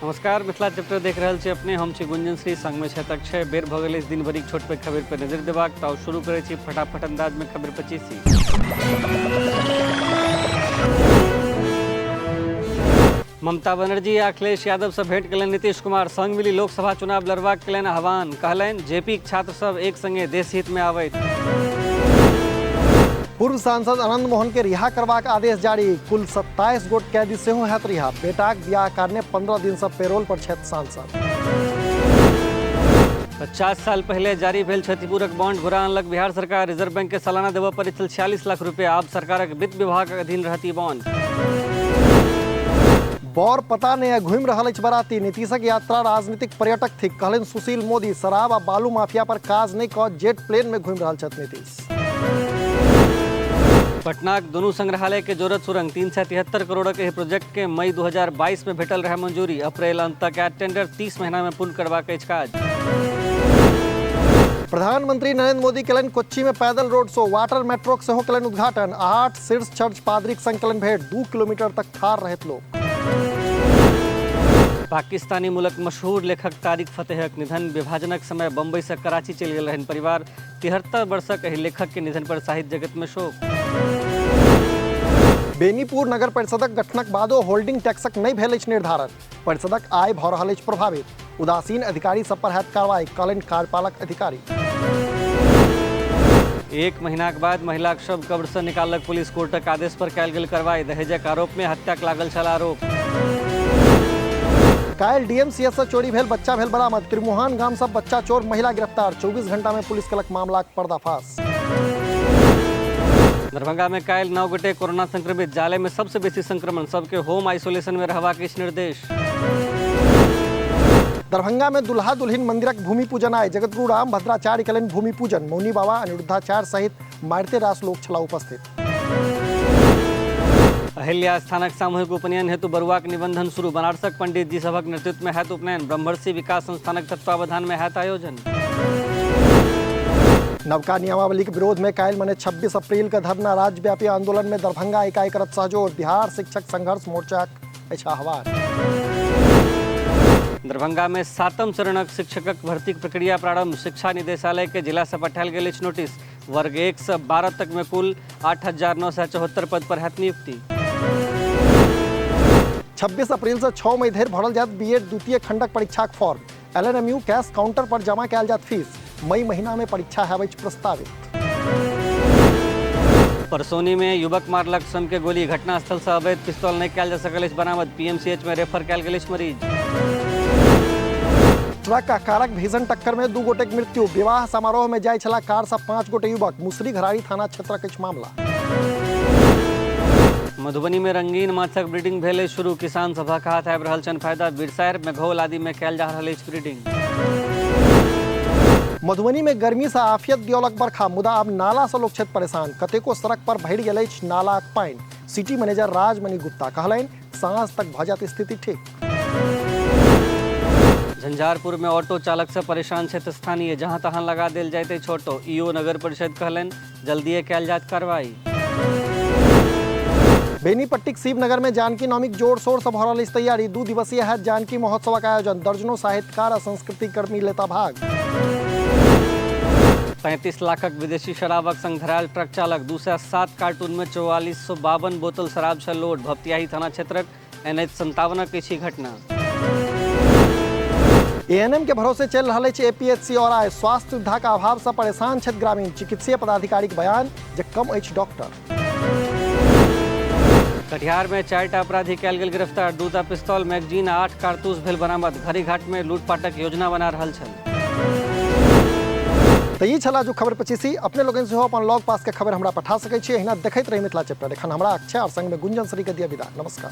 नमस्कार, मिथिला चैप्टर देख रहल छी अपने। हम छी गुंजन श्री, संग में छै तक 6 बेर भ गेल इस दिन भरी छोट पे खबर पर नजर देबाक। तो शुरू करे छी फटाफट अंदाज में खबर 25। ममता बनर्जी आ अखिलेश यादव से भेंट कयलनि नीतीश कुमार। संग मिली लोकसभा चुनाव लड़बाक कयलनि आह्वान। कहलनि जेपीक छात्र सब एक संगे देश हित में आबथि। पूर्व सांसद आनंद मोहन के रिहा करबाक आदेश जारी। कुल 27 गोट कैदी सेहो हैत रिहा। बेटाक बियाह कारणे 15 दिन से पेरोल पर छथि सांसद। 50 साल पहले जारी भेल क्षतिपूरक बॉन्ड घुरा अनलक बिहार सरकार। रिजर्व बैंक के सालाना देबऽ पड़ैत छल 46 लाख रुपया। आब सरकारक वित्त विभाग अधीन रहती बॉन्ड। बौर पता नहीं घूमि रहल अछि बराती। नीतीशक यात्रा राजनीतिक पर्यटक थिक, कहलनि सुशील मोदी। शराब आ बालू माफिया पर काज नहीं कऽ जेट प्लेन में घूमि रहल छथि नीतीश। पटनाक दुनू संग्रहालय के जोड़त सुरंग 373 करोड़ के प्रोजेक्ट के मई 2022 में भेटल रहे मंजूरी। अप्रैल अंत तक टेंडर 30 महीना में पूर्ण करबाक अछि काज। प्रधानमंत्री नरेंद्र मोदी केलनि कोच्चि में पैदल रोड शो। वाटर मेट्रोक सेहो केलनि उद्घाटन। 8 शीर्ष चर्च पादरीक संग केलनि भेंट। 2 किलोमीटर तक ठाढ़ रहैत लोक। पाकिस्तानी मुल्क मशहूर लेखक तारिक फतेहक निधन। विभाजनक समय बम्बई से कराची चलि गेल रहनि परिवार। 73 वर्षक एहि लेखक के निधन पर साहित्य जगत में शोक। बेनीपुर नगर परिषदक गठनक बादो होल्डिंग टैक्सक नहीं भेल अछि निर्धारण। परिषदक आय भऽ रहल अछि प्रभावित। उदासीन अधिकारी सब पर हैत कार्रवाई, कहलनि कार्यपालक अधिकारी। 1 महीनाक बाद महिलाक शव कब्र से निकाललक पुलिस। कोर्टक आदेश पर कयल गेल कार्रवाई। दहेजक आरोप में हत्याक लागल छल आरोप। काल्हि डीएमसीएच से चोरी भेल बच्चा भेल बरामद। त्रिमुहान गाम से बच्चा चोर महिला गिरफ्तार। 24 घंटा में पुलिस केलक मामलाक पर्दाफाश। दरभंगा में काल्हि 9 गोटे कोरोना संक्रमित। जाले में सबसे बेसी संक्रमण। सबके होम आइसोलेशन में रहबाक अछि निर्देश। दरभंगा में दुल्हा दुल्हिन मंदिरक भूमि पूजन आइ। जगतगुरु राम भद्राचार्य केलनि भूमि पूजन। मौनी बाबा अनिरुद्धाचार्य सहित मारिते रास लोक छला उपस्थित। अहिल्या स्थानक सामूहिक उपनयन हेतु बरुआक निबंधन शुरू। बनारसक पंडित जी सभक नेतृत्व में हैत उपनयन। ब्रह्मर्षि विकास संस्थानक तत्वावधान में हैत आयोजन। नवका नियमावली के विरोध में काल्हि मने 26 अप्रैल का धरना। राज्यव्यापी आंदोलन में दरभंगा इकाई करत सहयोग। बिहार शिक्षक संघर्ष मोर्चाक अछि आह्वान। दरभंगा में 7म चरणक शिक्षकक भर्ती प्रक्रिया प्रारंभ। शिक्षा निदेशालय के जिला से पठायल गेल अछि नोटिस। वर्ग 1 से 12 तक में कुल 8,974 पद पर हैत नियुक्ति। 26 अप्रैल से 6 मई धरि भरल जायत बीएड द्वितीय खंडक परीक्षाक फॉर्म। एलएनएमयू कैश काउंटर पर जमा कयल जायत फीस। मई महीना में परीक्षा हेबाई प्रस्तावित। परसौनी में युवक मारलक सन के गोली। घटनास्थल से अवैध पिस्तौल नहीं कयल जा सकल अछि बरामद। पीएमसीएच में रेफर कयल गेल अछि मरीज। ट्रक आ कारक भीषण टक्कर में 2 गोटे मृत्यु। विवाह समारोह में जाय छला कार से 5 गोटे युवक। मुसरी घरारी थाना क्षेत्रक अछि मामला। मधुबनी में रंगीन माछक ब्रीडिंग भेल शुरू। किसान सभक हाथ आबि रहल छनि फायदा। बिरसार मेघौल आदि में कयल जा रहल अछि ब्रीडिंग। मधुबनी में गर्मी से आफियत दियौलक बरखा। मुदा अब नाला से लोक छथि परेशान। कतेको सड़क पर भरि गेल अछि नालाक पानि। सिटी मैनेजर राजमणि गुप्ता कहलनि सांझ तक भऽ जायत स्थिति ठीक। झंझारपुर में ऑटो चालक से परेशान छथि स्थानीय। जहां तहां लगा देल जाइत अछि ऑटो। ईओ नगर परिषद कहलनि जल्दिए कयल जायत कार्रवाई। बेनीपट्टीक शिवनगर में जानकी नवमीक जोर शोर से भऽ रहल अछि तैयारी। 2 दिवसीय हैत जानकी महोत्सवक आयोजन। दर्जनों साहित्यकार आ संस्कृति कर्मी लेता भाग। 35 लाखक विदेशी शराबक संग धरायल ट्रक चालक। 207 कार्टून में 4452 बोतल शराब छल लोड। भपतियाही थाना क्षेत्रक NH 57 अछि घटना। एएनएम के भरोसे चल रहा है एपीएचसी और आय। स्वास्थ्य सुविधा का अभाव से परेशान छथि ग्रामीण। चिकित्सीय पदाधिकारी के बयान जे कम अछि डॉक्टर। कटिहार में 4टा अपराधी कयल गेल गिरफ्तार। 2टा पिस्तौल, मैगजीन आ 8 कारतूस भेल बरामद। घाट में लूटपाटक योजना बना रहल छल। तो ई छला जो खबर 25। अपने लोगन से अपन लॉग पास के खबर हमरा पठा सकै छी। एहिना देखैत रही मिथिला चैप्टर। एखन हमरा अक्षय और संग में गुंजन श्री के दिया विदा। नमस्कार।